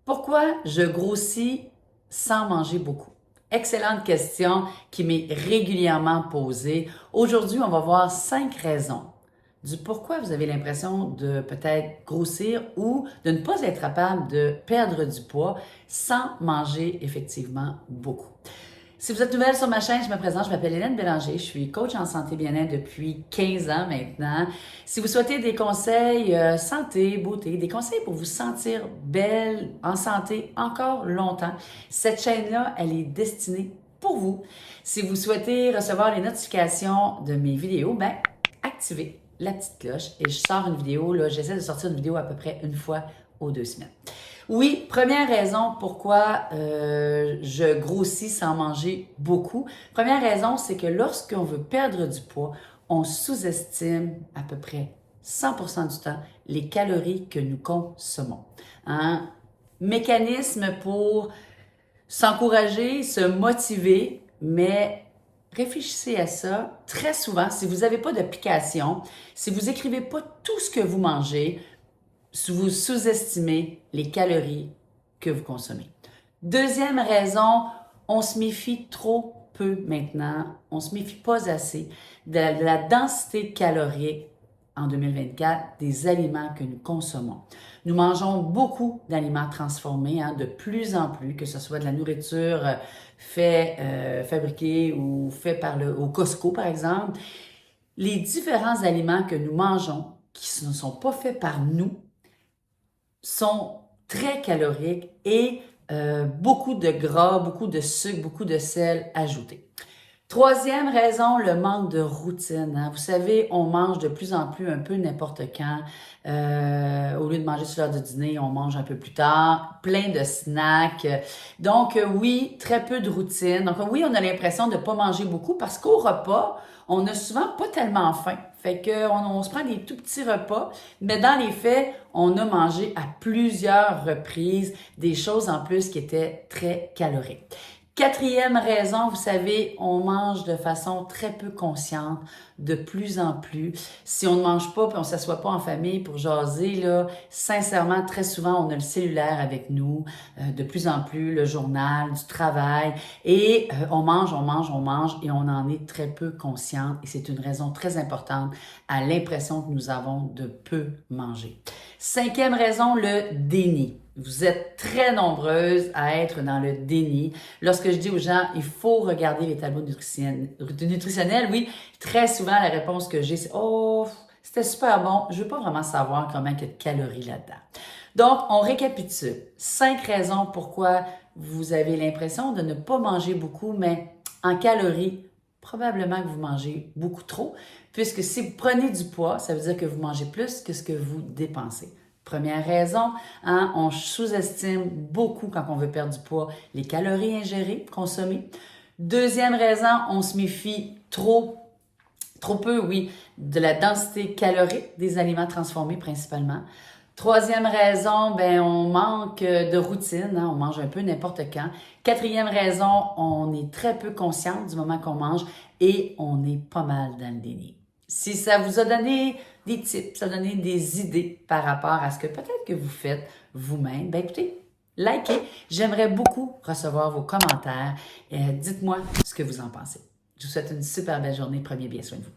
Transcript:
Pourquoi je grossis sans manger beaucoup? Excellente question qui m'est régulièrement posée. Aujourd'hui, on va voir 5 raisons du pourquoi vous avez l'impression de peut-être grossir ou de ne pas être capable de perdre du poids sans manger effectivement beaucoup. Si vous êtes nouvelle sur ma chaîne, je me présente, je m'appelle Hélène Bélanger, je suis coach en santé bien-être depuis 15 ans maintenant. Si vous souhaitez des conseils santé, beauté, des conseils pour vous sentir belle, en santé encore longtemps, cette chaîne-là, elle est destinée pour vous. Si vous souhaitez recevoir les notifications de mes vidéos, ben activez la petite cloche et je sors une vidéo, là, j'essaie de sortir une vidéo à peu près une fois aux 2 semaines. Oui, première raison pourquoi je grossis sans manger beaucoup. Première raison, c'est que lorsqu'on veut perdre du poids, on sous-estime à peu près 100% du temps les calories que nous consommons. Hein? Mécanisme pour s'encourager, se motiver, mais réfléchissez à ça très souvent. Si vous n'avez pas d'application, si vous écrivez pas tout ce que vous mangez, vous sous-estimez les calories que vous consommez. Deuxième raison, on se méfie trop peu maintenant, on se méfie pas assez de la densité calorique en 2024 des aliments que nous consommons. Nous mangeons beaucoup d'aliments transformés, de plus en plus, que ce soit de la nourriture fabriquée ou fait au Costco par exemple. Les différents aliments que nous mangeons, qui ne sont pas faits par nous, sont très caloriques et beaucoup de gras, beaucoup de sucre, beaucoup de sel ajouté. Troisième raison, le manque de routine. Vous savez, on mange de plus en plus un peu n'importe quand. Au lieu de manger sur l'heure du dîner, on mange un peu plus tard, plein de snacks. Donc oui, très peu de routine. Donc oui, on a l'impression de ne pas manger beaucoup parce qu'au repas, on n'a souvent pas tellement faim. Fait qu'on se prend des tout petits repas, mais dans les faits, on a mangé à plusieurs reprises des choses en plus qui étaient très caloriques. Quatrième raison, vous savez, on mange de façon très peu consciente, de plus en plus. Si on ne mange pas, puis on ne s'assoit pas en famille pour jaser, là, sincèrement, très souvent, on a le cellulaire avec nous, de plus en plus, le journal, du travail, et on mange, et on en est très peu conscient, et c'est une raison très importante à l'impression que nous avons de peu manger. Cinquième raison, le déni. Vous êtes très nombreuses à être dans le déni. Lorsque je dis aux gens, il faut regarder les tableaux nutritionnels, oui, très souvent la réponse que j'ai, c'est « Oh, c'était super bon, je veux pas vraiment savoir combien il y a de calories là-dedans. » Donc, on récapitule. 5 raisons pourquoi vous avez l'impression de ne pas manger beaucoup, mais en calories, probablement que vous mangez beaucoup trop, puisque si vous prenez du poids, ça veut dire que vous mangez plus que ce que vous dépensez. Première raison, on sous-estime beaucoup quand on veut perdre du poids les calories ingérées, consommées. Deuxième raison, on se méfie trop peu, oui, de la densité calorique des aliments transformés principalement. Troisième raison, on manque de routine, on mange un peu n'importe quand. Quatrième raison, on est très peu conscient du moment qu'on mange et on est pas mal dans le déni. Si ça vous a donné des tips, ça a donné des idées par rapport à ce que peut-être que vous faites vous-même, écoutez, likez. J'aimerais beaucoup recevoir vos commentaires. Dites-moi ce que vous en pensez. Je vous souhaite une super belle journée. Prenez bien soin de vous.